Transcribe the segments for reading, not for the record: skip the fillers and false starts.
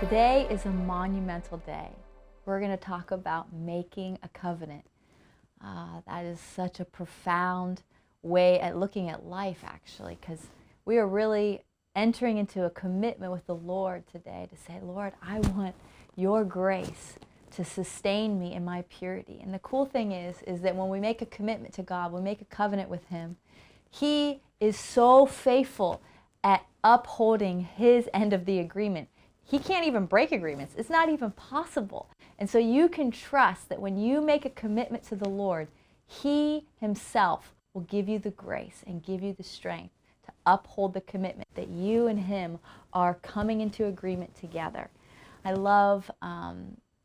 Today is a monumental day. We're going to talk about making a covenant. That is such a profound way at looking at life, actually, because we are really entering into a commitment with the Lord today to say, Lord, I want your grace to sustain me in my purity. And the cool thing is that when we make a commitment to God, we make a covenant with Him, He is so faithful at upholding His end of the agreement. He can't even break agreements. It's not even possible. And so you can trust that when you make a commitment to the Lord, He Himself will give you the grace and give you the strength to uphold the commitment that you and Him are coming into agreement together. I love,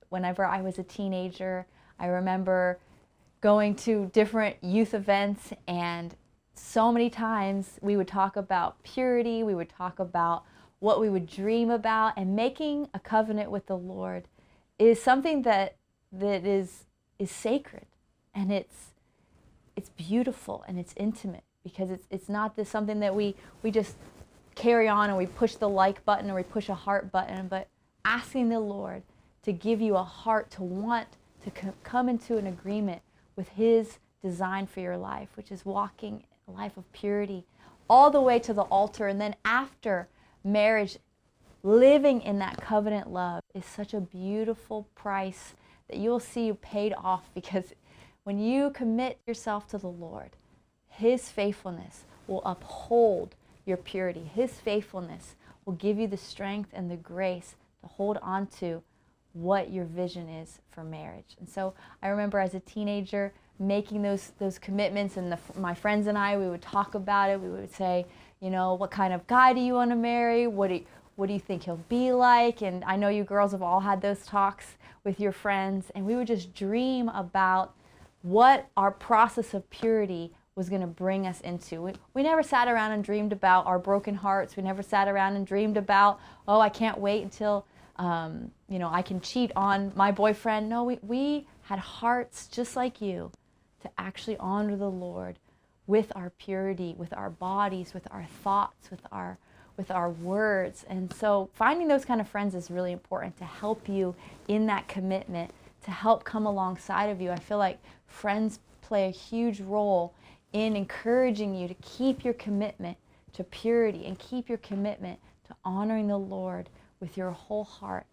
whenever I was a teenager, I remember going to different youth events, and so many times we would talk about purity, we would talk about what we would dream about, and making a covenant with the Lord is something that is sacred, and it's beautiful and it's intimate, because it's not this something that we just carry on and we push the like button or we push a heart button, but asking the Lord to give you a heart to want to come into an agreement with His design for your life, which is walking a life of purity all the way to the altar. And then after marriage, living in that covenant love is such a beautiful price that you'll see you paid off, because when you commit yourself to the Lord, His faithfulness will uphold your purity. His faithfulness will give you the strength and the grace to hold on to what your vision is for marriage. And so I remember as a teenager making those commitments, and my friends and I, we would talk about it. We would say, you know, what kind of guy do you want to marry? What do you think he'll be like? And I know you girls have all had those talks with your friends, and we would just dream about what our process of purity was going to bring us into. We never sat around and dreamed about our broken hearts. We never sat around and dreamed about, oh, I can't wait until I can cheat on my boyfriend. No, we had hearts just like you to actually honor the Lord with our purity, with our bodies, with our thoughts, with our words. And so finding those kind of friends is really important to help you in that commitment, to help come alongside of you. I feel like friends play a huge role in encouraging you to keep your commitment to purity and keep your commitment to honoring the Lord with your whole heart,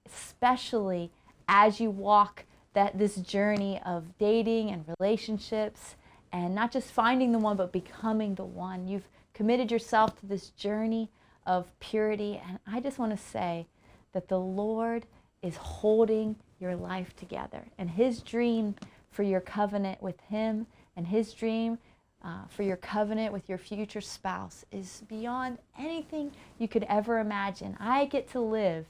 especially as you walk this journey of dating and relationships, and not just finding the one, but becoming the one. You've committed yourself to this journey of purity, and I just want to say that the Lord is holding your life together, and His dream for your covenant with Him and His dream for your covenant with your future spouse is beyond anything you could ever imagine. I get to live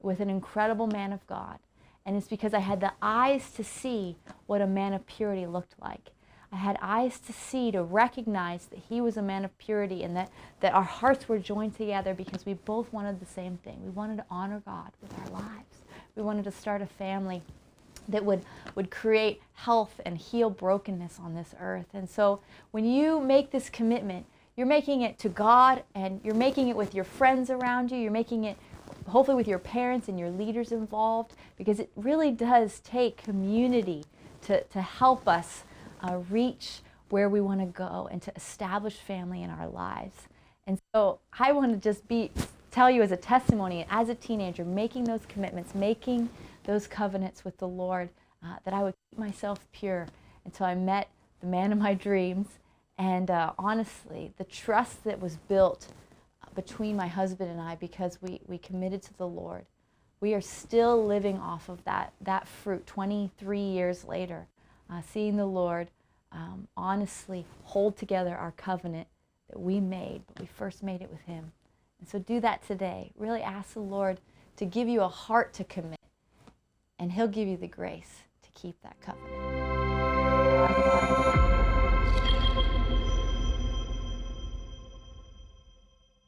with an incredible man of God, and it's because I had the eyes to see what a man of purity looked like. I had eyes to see, to recognize that he was a man of purity, and that our hearts were joined together because we both wanted the same thing. We wanted to honor God with our lives. We wanted to start a family that would create health and heal brokenness on this earth. And so when you make this commitment, you're making it to God, and you're making it with your friends around you. You're making it hopefully with your parents and your leaders involved, because it really does take community to help us reach where we want to go and to establish family in our lives. And so I want to just tell you as a testimony, as a teenager, making those commitments, making those covenants with the Lord, that I would keep myself pure until I met the man of my dreams. And honestly, the trust that was built between my husband and I, because we committed to the Lord, we are still living off of that fruit 23 years later, seeing the Lord honestly hold together our covenant that we made, but we first made it with Him. And so do that today. Really ask the Lord to give you a heart to commit, and He'll give you the grace to keep that covenant.